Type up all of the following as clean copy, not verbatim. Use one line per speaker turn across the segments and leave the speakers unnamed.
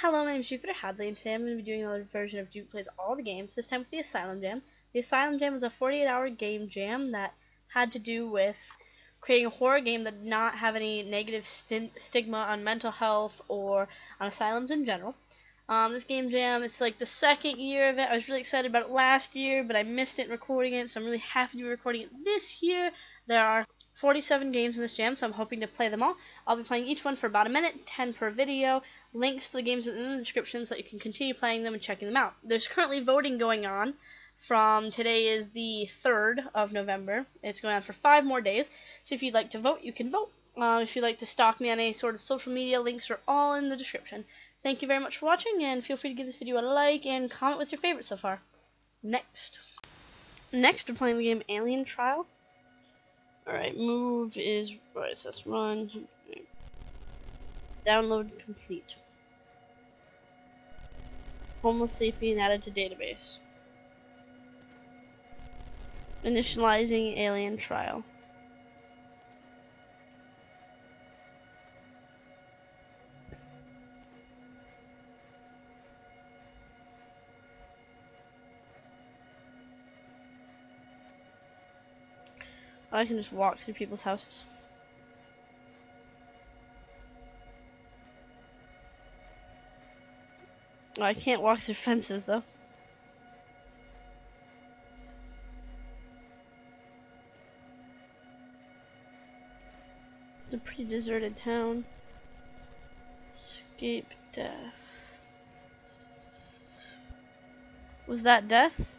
Hello, my name is Jupiter Hadley, and today I'm going to be doing another version of Jupi Plays All the Games, this time with the Asylum Jam. The Asylum Jam was a 48-hour game jam that had to do with creating a horror game that did not have any negative stigma on mental health or on asylums in general. This game jam, it's like the second year of it. I was really excited about it last year, but I missed it recording it, so I'm really happy to be recording it this year. There are 47 games in this jam, so I'm hoping to play them all. I'll be playing each one for about a minute, 10 per video. Links to the games are in the description so that you can continue playing them and checking them out. There's currently voting going on from today is the 3rd of November. It's going on for 5 more days, so if you'd like to vote, you can vote. If you'd like to stalk me on any sort of social media, links are all in the description. Thank you very much for watching, and feel free to give this video a like and comment with your favorites so far. Next, we're playing the game Alien Trial. Alright, move is, what is this, run, download complete. Homo sapien added to database. Initializing Alien Trial. I can just walk through people's houses. Oh, I can't walk through fences though. It's a pretty deserted town. Escape death. Was that death?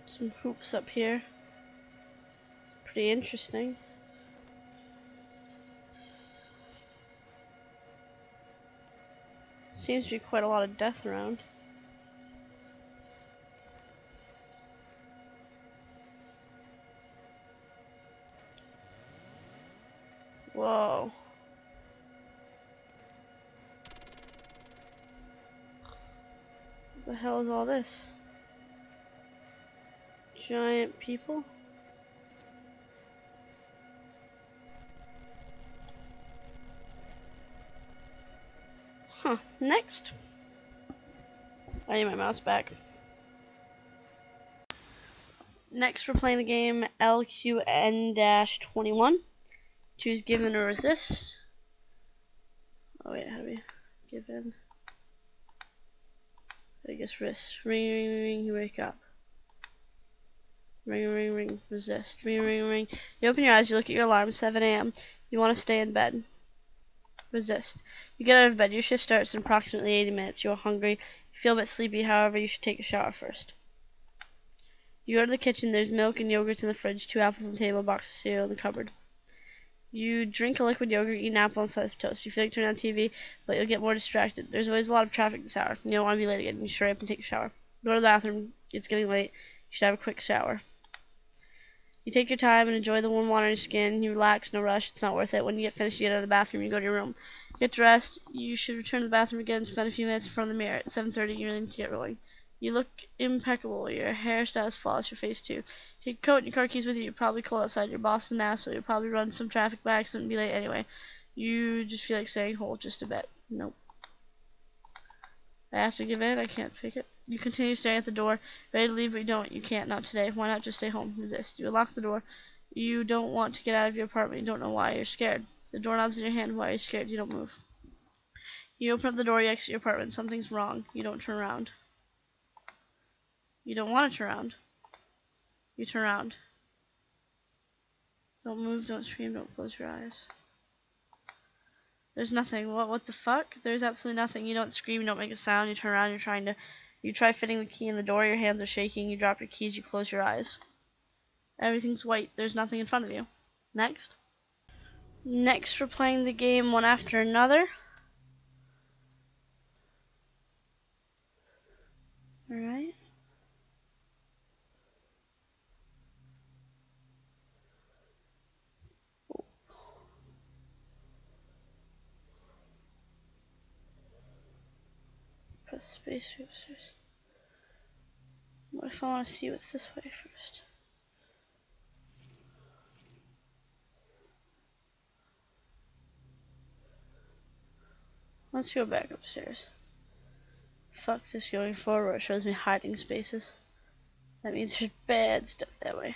Some hoops up here. Pretty interesting. Seems to be quite a lot of death around. Whoa. What the hell is all this? Giant people? Huh. Next. I need my mouse back. Next, we're playing the game LQN-21. Choose given or resist. Oh wait, how do we give in? I guess risk. Ring, ring, ring, you wake up. Ring, ring, ring, resist. Ring, ring, ring. You open your eyes, you look at your alarm, 7 a.m. You want to stay in bed. Resist. You get out of bed, your shift starts in approximately 80 minutes. You are hungry, you feel a bit sleepy, however, you should take a shower first. You go to the kitchen, there's milk and yogurts in the fridge, 2 apples on the table, a box of cereal in the cupboard. You drink a liquid yogurt, eat an apple and a slice of toast. You feel like turning on TV, but you'll get more distracted. There's always a lot of traffic this hour. You don't want to be late again. You hurry up and take a shower. Go to the bathroom. It's getting late. You should have a quick shower. You take your time and enjoy the warm water on your skin. You relax, no rush. It's not worth it. When you get finished, you get out of the bathroom. You go to your room. You get dressed. You should return to the bathroom again and spend a few minutes in front of the mirror. At 7:30, you really need to get rolling. You look impeccable. Your hairstyle is flawless. Your face too. Take your coat and your car keys with you. You're probably cold outside. Your boss is an asshole. You'll probably run some traffic by accident and be late anyway. You just feel like staying home just a bit. Nope. I have to give in. I can't pick it. You continue staring at the door, ready to leave, but you don't. You can't. Not today. Why not just stay home? Resist. You unlock the door. You don't want to get out of your apartment. You don't know why. You're scared. The doorknob's in your hand. Why are you scared? You don't move. You open up the door. You exit your apartment. Something's wrong. You don't turn around. You don't want to turn around. You turn around. Don't move, don't scream, don't close your eyes. There's nothing. What the fuck? There's absolutely nothing. You don't scream, you don't make a sound, you turn around, you try fitting the key in the door, your hands are shaking, you drop your keys, you close your eyes. Everything's white. There's nothing in front of you. Next. Next, we're playing the game one after another. Alright. press space to go upstairs. What if I want to see what's this way first? Let's go back upstairs. Fuck this going forward. It shows me hiding spaces. That means there's bad stuff that way.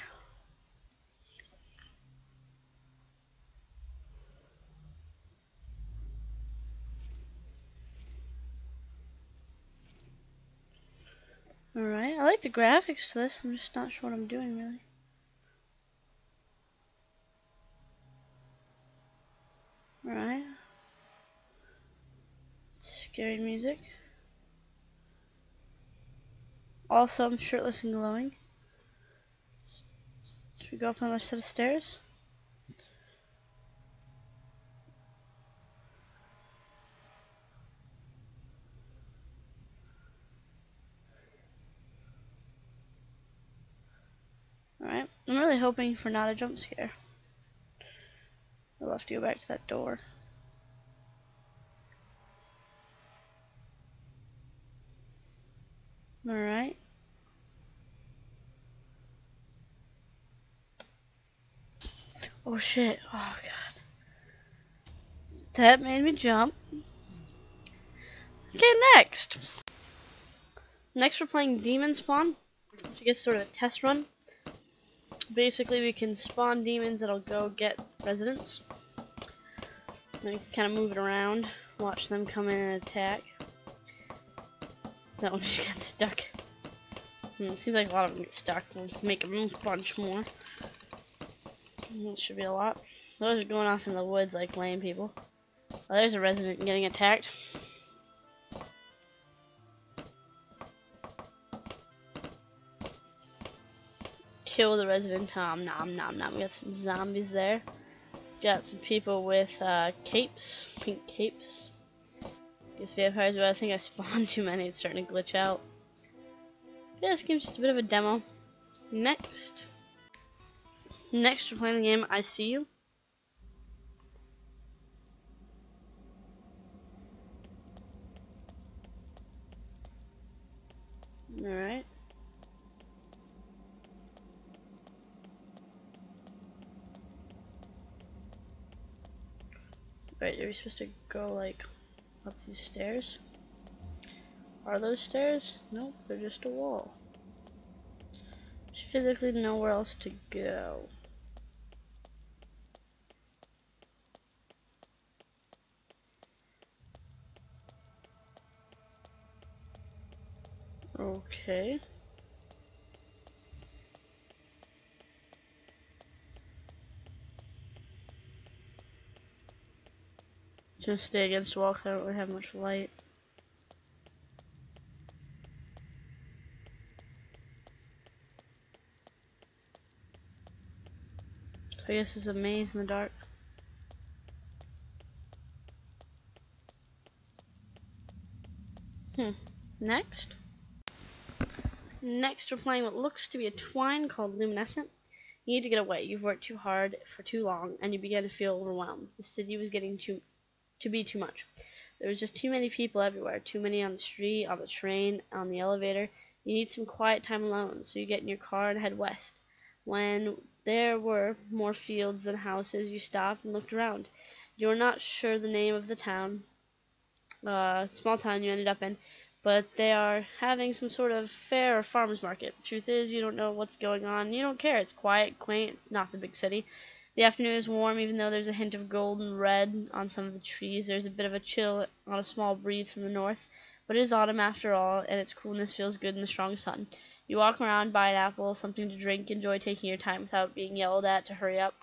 Alright, I like the graphics to this. I'm just not sure what I'm doing really. Alright. Scary music. Also, I'm shirtless and glowing. Should we go up another set of stairs? Alright, I'm really hoping for not a jump scare. We'll have to go back to that door. Alright. Oh shit, oh god. That made me jump. Okay, next! Next we're playing Demon Spawn. To get sort of a test run. Basically we can spawn demons that'll go get residents. Then we can kind of move it around, watch them come in and attack. That one just got stuck. Seems like a lot of them get stuck. We'll make a bunch more. That should be a lot. Those are going off in the woods like lame people. Oh, there's a resident getting attacked. Kill the resident Tom. Nom nom nom. We got some zombies there. Got some people with capes, pink capes. These vampires, but I think I spawned too many. It's starting to glitch out. Yeah, this game's just a bit of a demo. Next we're playing the game I See You. Alright. Wait, are we supposed to go like up these stairs? Are those stairs? Nope, they're just a wall. There's physically nowhere else to go. Okay. Just stay against the wall because I don't really have much light. So I guess it's a maze in the dark. Next we're playing what looks to be a twine called Luminescent. You need to get away. You've worked too hard for too long, and you begin to feel overwhelmed. The city was getting to be too much. There was just too many people everywhere. Too many on the street, on the train, on the elevator. You need some quiet time alone, so you get in your car and head west. When there were more fields than houses, you stopped and looked around. You were not sure the name of the town, small town you ended up in, but they are having some sort of fair or farmer's market. Truth is, you don't know what's going on. You don't care. It's quiet, quaint. It's not the big city. The afternoon is warm, even though there's a hint of gold and red on some of the trees. There's a bit of a chill on a small breeze from the north, but it is autumn after all, and its coolness feels good in the strong sun. You walk around, buy an apple, something to drink, enjoy taking your time without being yelled at to hurry up.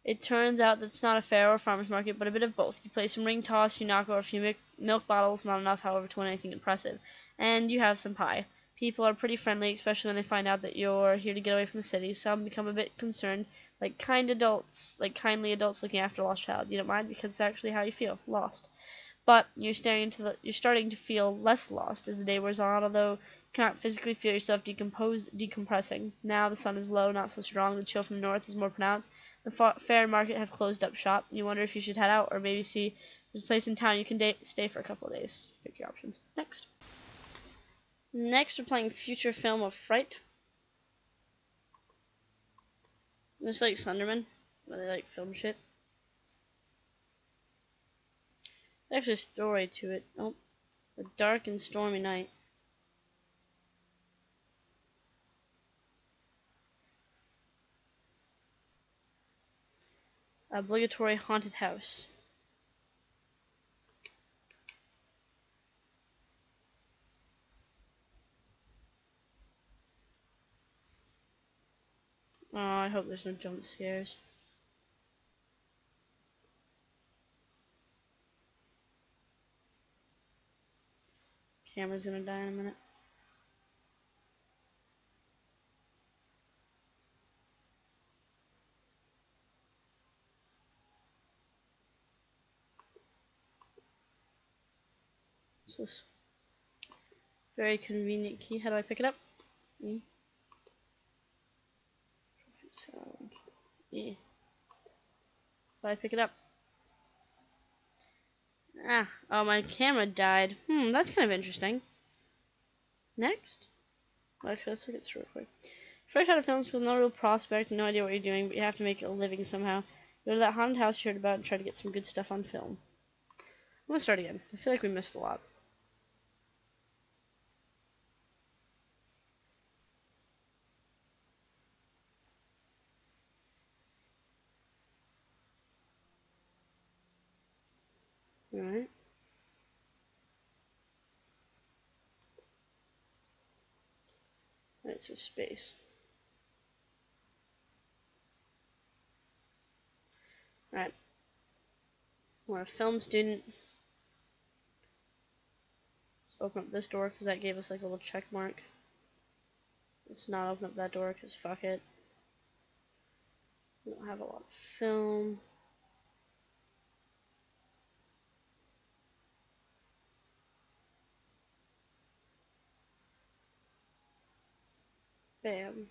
It turns out that it's not a fair or farmer's market, but a bit of both. You play some ring toss, you knock over a few milk bottles, not enough, however, to win anything impressive, and you have some pie. People are pretty friendly, especially when they find out that you're here to get away from the city. Some become a bit concerned, like kindly adults looking after a lost child. You don't mind because it's actually how you feel, lost. But you're starting to feel less lost as the day wears on, although you cannot physically feel yourself decompressing. Now the sun is low, not so strong. The chill from the north is more pronounced. The fair and market have closed up shop. You wonder if you should head out or maybe see there's a place in town you can stay for a couple of days. Pick your options. Next. Next, we're playing Future Film of Fright. It's like Slenderman, where they like film shit. There's actually a story to it. Oh, a dark and stormy night. Obligatory haunted house. Oh, I hope there's no jump scares. Camera's gonna die in a minute. What's this? Very convenient key. How do I pick it up? E. Trophies found. E. How do I pick it up? Ah, oh, my camera died. That's kind of interesting. Next. Actually, let's look at this real quick. Fresh out of film school, no real prospect, no idea what you're doing, but you have to make a living somehow. Go to that haunted house you heard about and try to get some good stuff on film. I'm gonna start again. I feel like we missed a lot. Alright. Alright, so space. Alright. We're a film student. Let's open up this door because that gave us like a little check mark. Let's not open up that door because fuck it. We don't have a lot of film. Bam.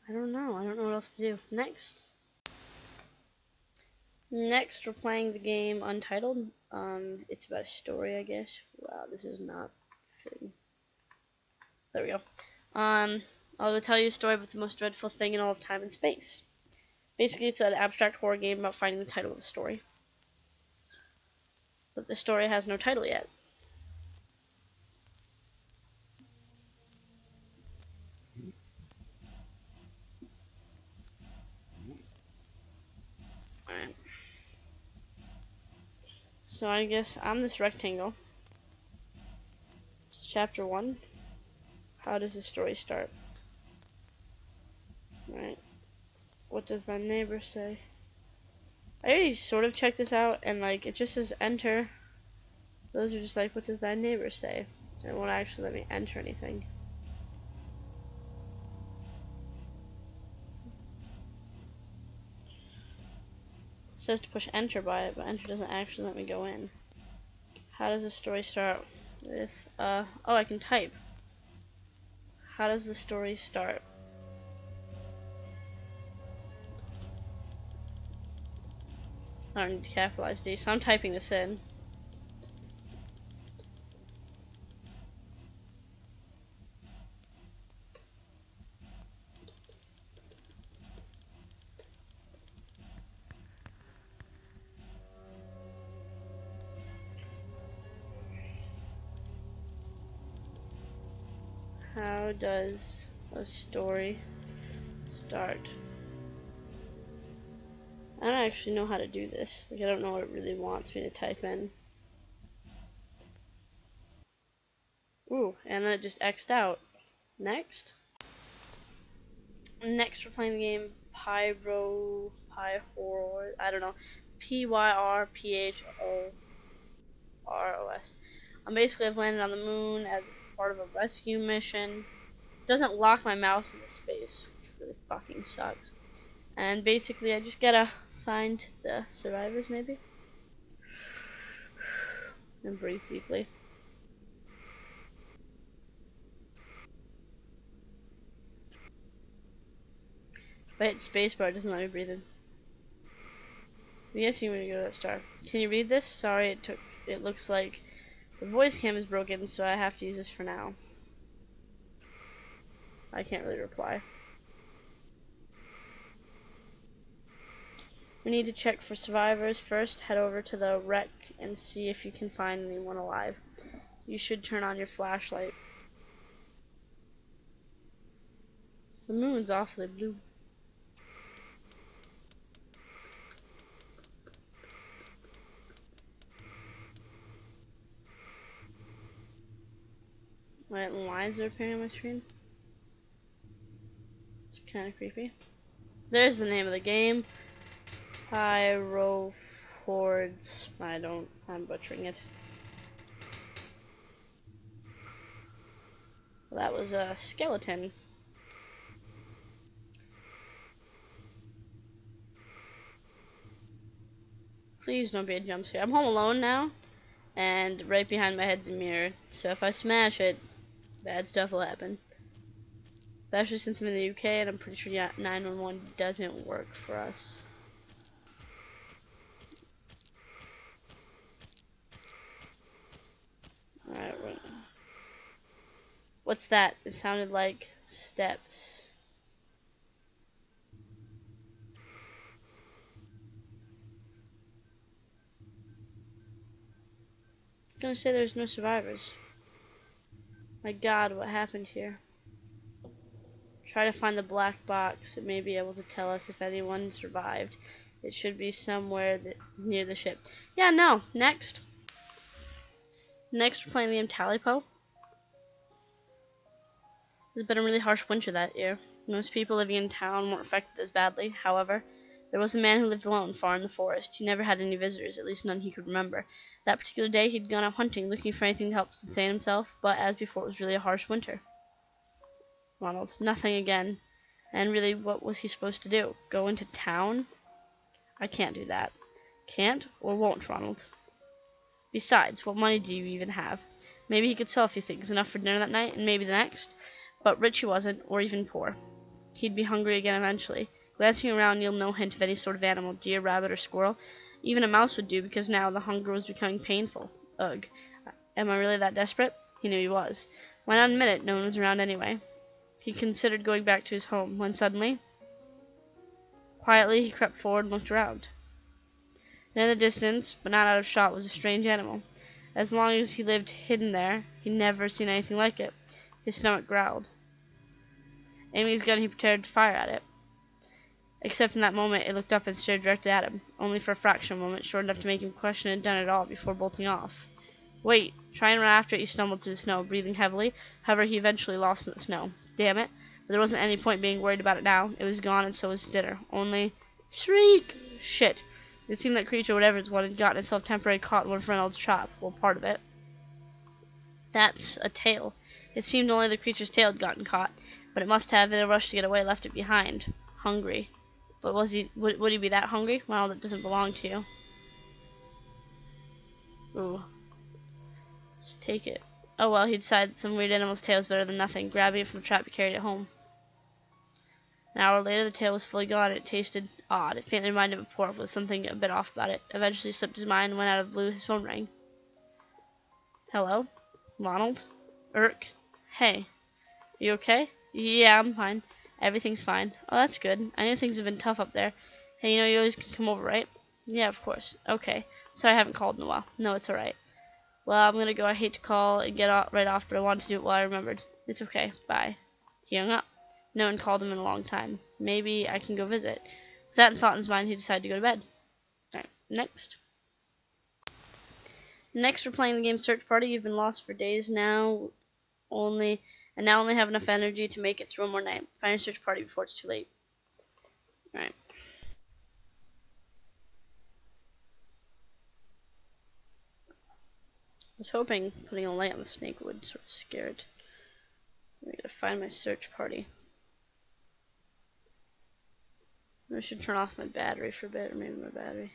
I don't know. I don't know what else to do. Next. Next, we're playing the game Untitled. It's about a story, I guess. Wow, this is not fitting. There we go. I will tell you a story about the most dreadful thing in all of time and space. Basically, it's an abstract horror game about finding the title of a story. But the story has no title yet. Alright. So I guess I'm this rectangle. It's chapter 1. How does the story start? Alright. What does that neighbor say? I already sort of checked this out, and like, it just says enter. Those are just like, what does that neighbor say? It won't actually let me enter anything. It says to push enter by it, but enter doesn't actually let me go in. How does the story start? With, oh, I can type. How does the story start? I don't need to capitalize D, so I'm typing this in. How does a story start? I don't actually know how to do this. Like, I don't know what it really wants me to type in. Ooh, and then it just X'd out. Next. Next, we're playing the game Pyrorros. I don't know. Pyrorros. Basically, I've landed on the moon as part of a rescue mission. It doesn't lock my mouse into space, which really fucking sucks. And basically, I just gotta find the survivors, maybe. And breathe deeply. If I hit spacebar, it doesn't let me breathe in. I'm guessing I'm gonna go to that star. Can you read this? Sorry, it looks like the voice cam is broken, so I have to use this for now. I can't really reply. We need to check for survivors first. Head over to the wreck and see if you can find anyone alive. You should turn on your flashlight. The moon's awfully blue. Right, lines are appearing on my screen. It's kind of creepy. There's the name of the game. Pyrofords. I'm butchering it. Well, that was a skeleton. Please don't be a jump scare. I'm home alone now, and right behind my head's a mirror. So if I smash it, bad stuff will happen. Especially since I'm in the UK and I'm pretty sure 911 doesn't work for us. Alright, what's that? It sounded like steps. I'm gonna say there's no survivors. My god, what happened here? Try to find the black box. It may be able to tell us if anyone survived. It should be somewhere near the ship. Yeah, no. Next. Next, we're playing the game Talipo. It's been a really harsh winter that year. Most people living in town weren't affected as badly. However, there was a man who lived alone far in the forest. He never had any visitors, at least none he could remember. That particular day, he'd gone out hunting, looking for anything to help sustain himself, but as before, it was really a harsh winter. Ronald, nothing again. And really, what was he supposed to do? Go into town? I can't do that. Can't or won't, Ronald. Besides, what money do you even have? Maybe he could sell a few things, enough for dinner that night, and maybe the next. But rich he wasn't, or even poor. He'd be hungry again eventually. Glancing around, you'll no hint of any sort of animal, deer, rabbit, or squirrel. Even a mouse would do, because now the hunger was becoming painful. Ugh. Am I really that desperate? He knew he was. Why not admit it? No one was around anyway. He considered going back to his home, when suddenly, quietly, he crept forward and looked around. And in the distance, but not out of shot, was a strange animal. As long as he lived hidden there, he'd never seen anything like it. His stomach growled. Aiming his gun, he prepared to fire at it. Except in that moment, it looked up and stared directly at him, only for a fraction of a moment, short enough to make him question it had done it all before bolting off. Wait! Try and run after it, he stumbled through the snow, breathing heavily. However, he eventually lost in the snow. Damn it. But there wasn't any point being worried about it now. It was gone, and so was his dinner. Only... Shriek! Shit. It seemed that creature, whatever it was, had gotten itself temporarily caught in one of Reynolds' trap. Well, part of it. That's a tail. It seemed only the creature's tail had gotten caught, but it must have, in a rush to get away, left it behind. Hungry. But would he be that hungry? Well, that doesn't belong to you. Ooh. Just take it. Oh well, he decided some weird animal's tail was better than nothing. Grabbing it from the trap, he carried it home. An hour later, the tail was fully gone. It tasted odd. It faintly reminded him of pork, with something a bit off about it. Eventually, he slipped his mind and went out of the blue. His phone rang. Hello? Ronald? Irk? Hey. You okay? Yeah, I'm fine. Everything's fine. Oh, that's good. I know things have been tough up there. Hey, you know you always can come over, right? Yeah, of course. Okay. Sorry I haven't called in a while. No, it's alright. Well, I'm gonna go. I hate to call and get right off, but I wanted to do it while I remembered. It's okay. Bye. He hung up. No one called him in a long time. Maybe I can go visit. With that thought in his mind, he decided to go to bed. Alright, next. Next, we're playing the game Search Party. You've been lost for days now. Only have enough energy to make it through one more night. Find your search party before it's too late. Alright. I was hoping putting a light on the snake would sort of scare it. I gotta find my search party. I should turn off my battery for a bit, or maybe my battery.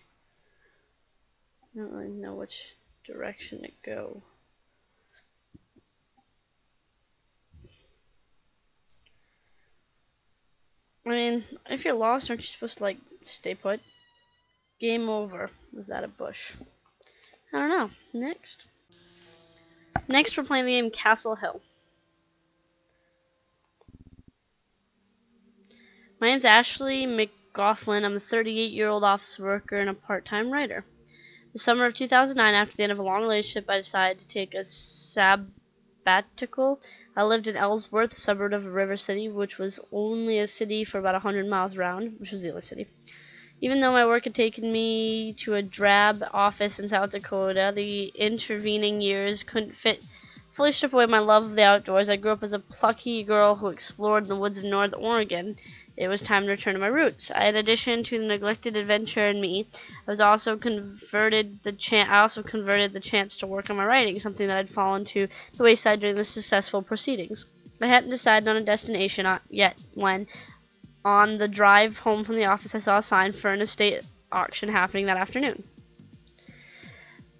I don't really know which direction to go. I mean, if you're lost, aren't you supposed to, like, stay put? Game over. Was that a bush? I don't know. Next. Next, we're playing the game Castle Hill. My name's Ashley McGoughlin. I'm a 38-year-old office worker and a part-time writer. The summer of 2009, after the end of a long relationship, I decided to take a sabbatical. I lived in Ellsworth, a suburb of River City, which was only a city for about 100 miles around, which was the other city. Even though my work had taken me to a drab office in South Dakota, the intervening years couldn't fully strip away my love of the outdoors. I grew up as a plucky girl who explored the woods of North Oregon. It was time to return to my roots. In addition to the neglected adventure in me, I also converted the chance to work on my writing, something that had fallen to the wayside during the successful proceedings. I hadn't decided on a destination yet when, on the drive home from the office, I saw a sign for an estate auction happening that afternoon.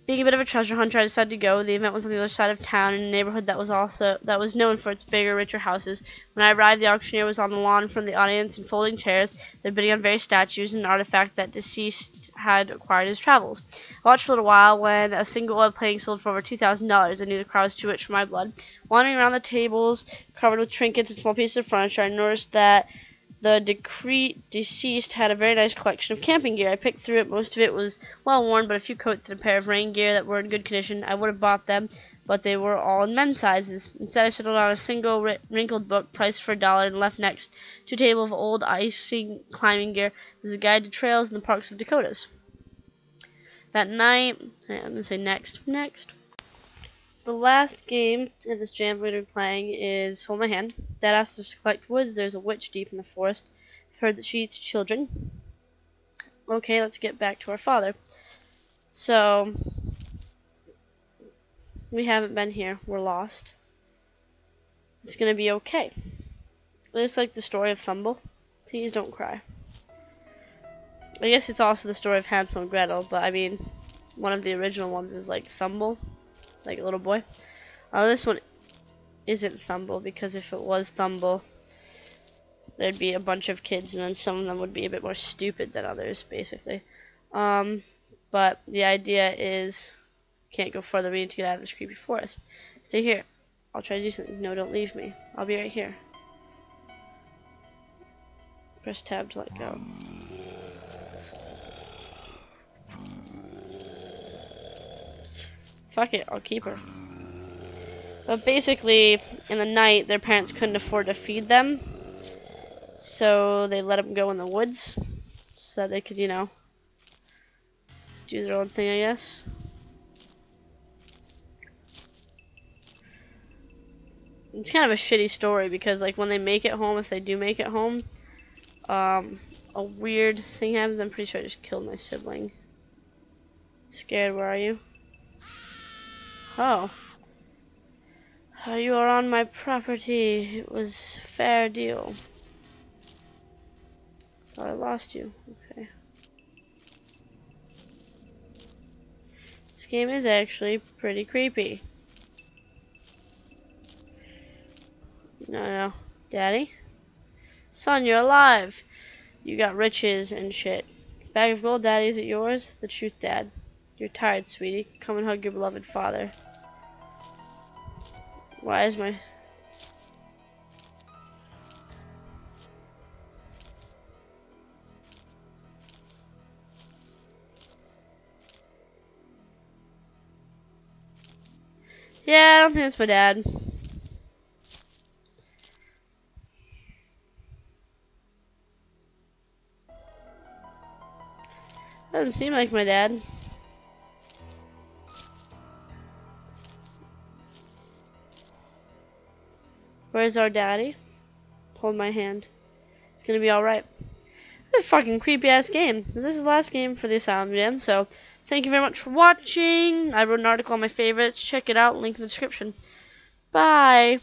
Being a bit of a treasure hunter, I decided to go. The event was on the other side of town in a neighborhood that was known for its bigger, richer houses. When I arrived, the auctioneer was on the lawn in front of the audience in folding chairs. They're bidding on various statues and an artifact that deceased had acquired in his travels. I watched for a little while. When a single oil painting sold for over $2,000, I knew the crowd was too rich for my blood. Wandering around the tables covered with trinkets and small pieces of furniture, I noticed that the deceased had a very nice collection of camping gear. I picked through it. Most of it was well worn, but a few coats and a pair of rain gear that were in good condition. I would have bought them, but they were all in men's sizes. Instead, I settled on a single wrinkled book priced for $1 and left next to a table of old icing climbing gear as a guide to trails in the parks of Dakotas. That night, I'm going to say next. The last game in this jam we're going to be playing is Hold My Hand. Dad asked us to collect woods. There's a witch deep in the forest. I've heard that she eats children. Okay, let's get back to our father. So, we haven't been here. We're lost. It's going to be okay. It's like the story of Thumble. Please don't cry. I guess it's also the story of Hansel and Gretel, but I mean, one of the original ones is like Thumble. Like a little boy. This one isn't Thumble, because if it was Thumble, there'd be a bunch of kids, and then some of them would be a bit more stupid than others, basically. But the idea is, can't go further. We need to get out of this creepy forest. Stay here. I'll try to do something. No, don't leave me. I'll be right here. Press tab to let go. Fuck it, I'll keep her. But basically, in the night, their parents couldn't afford to feed them, so they let them go in the woods, so that they could, you know, do their own thing, I guess. It's kind of a shitty story, because, like, when they make it home, if they do make it home, a weird thing happens. I'm pretty sure I just killed my sibling. Scared, where are you? Oh. You are on my property. It was a fair deal. Thought I lost you. Okay. This game is actually pretty creepy. No. Daddy? Son, you're alive. You got riches and shit. Bag of gold, Daddy, is it yours? The truth, Dad. You're tired, sweetie. Come and hug your beloved father. Why is my... Yeah, I don't think that's my dad. Doesn't seem like my dad. Where's our daddy? Hold my hand. It's gonna be alright. This is a fucking creepy ass game. This is the last game for the Asylum Jam, so thank you very much for watching. I wrote an article on my favorites. Check it out, link in the description. Bye!